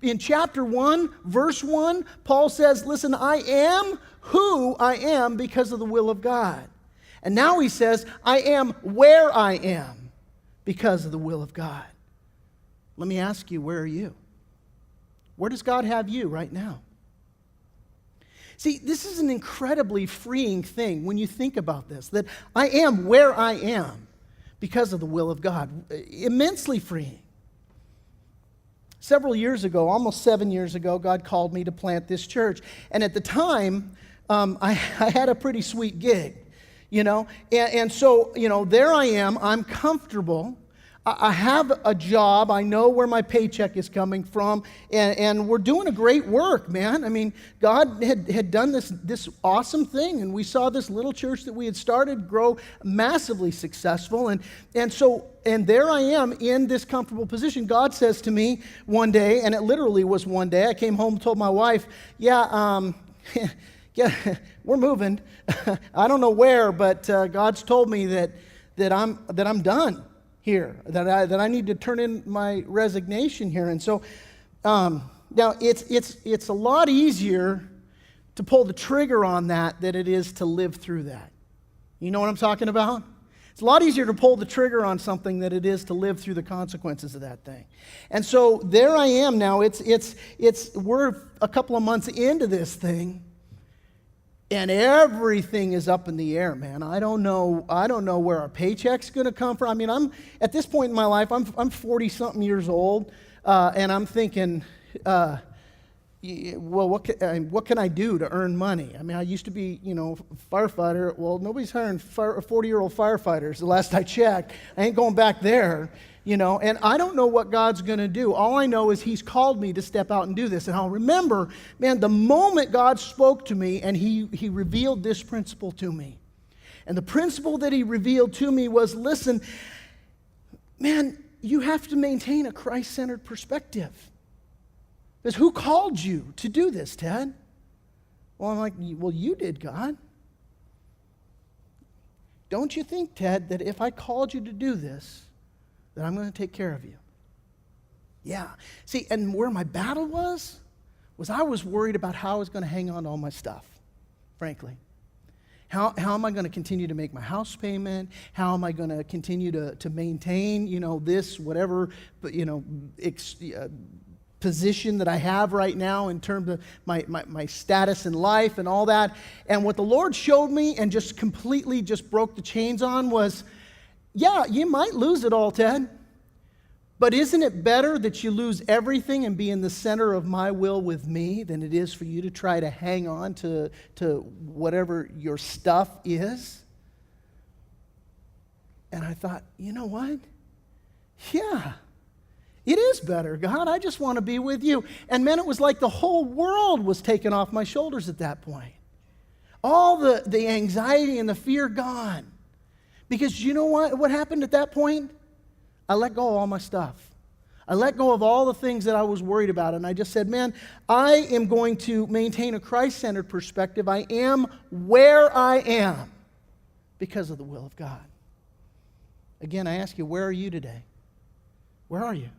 In chapter 1, verse 1, Paul says, listen, I am who I am because of the will of God. And now he says, I am where I am because of the will of God. Let me ask you, where are you? Where does God have you right now? See, this is an incredibly freeing thing when you think about this, that I am where I am because of the will of God. Immensely freeing. Several years ago, almost 7 years ago, God called me to plant this church. And at the time, I had a pretty sweet gig, And so, there I am. I'm comfortable. I have a job. I know where my paycheck is coming from. And we're doing a great work, man. I mean, God had done this awesome thing. And we saw this little church that we had started grow massively successful. And there I am in this comfortable position. God says to me one day, and it literally was one day, I came home and told my wife, yeah, we're moving. I don't know where, but God's told me that I'm done here, that I need to turn in my resignation here. And so now it's a lot easier to pull the trigger on that than it is to live through that. You know what I'm talking about? It's a lot easier to pull the trigger on something than it is to live through the consequences of that thing. And so there I am now. We're a couple of months into this thing, and everything is up in the air, man. I don't know where our paycheck's going to come from. I mean, I'm at this point in my life, I'm 40-something years old, and I'm thinking, well, what can I do to earn money? I mean, I used to be, firefighter. Well, nobody's hiring 40-year-old firefighters. The last I checked, I ain't going back there. And I don't know what God's going to do. All I know is He's called me to step out and do this. And I'll remember, man, the moment God spoke to me and He revealed this principle to me. And the principle that He revealed to me was, listen, man, you have to maintain a Christ-centered perspective. Because who called you to do this, Ted? Well, I'm like, well, you did, God. Don't you think, Ted, that if I called you to do this, that I'm going to take care of you? Yeah. See, and where my battle was I was worried about how I was going to hang on to all my stuff, frankly. How am I going to continue to make my house payment? How am I going to continue to maintain, this, whatever, position that I have right now in terms of my status in life and all that. And what the Lord showed me and just completely just broke the chains on was, yeah, you might lose it all, Ted. But isn't it better that you lose everything and be in the center of my will with me than it is for you to try to hang on to whatever your stuff is? And I thought, you know what? Yeah. It is better, God. I just want to be with you. And man, it was like the whole world was taken off my shoulders at that point. All the anxiety and the fear gone. Because you know what happened at that point? I let go of all my stuff. I let go of all the things that I was worried about. And I just said, man, I am going to maintain a Christ-centered perspective. I am where I am because of the will of God. Again, I ask you, where are you today? Where are you?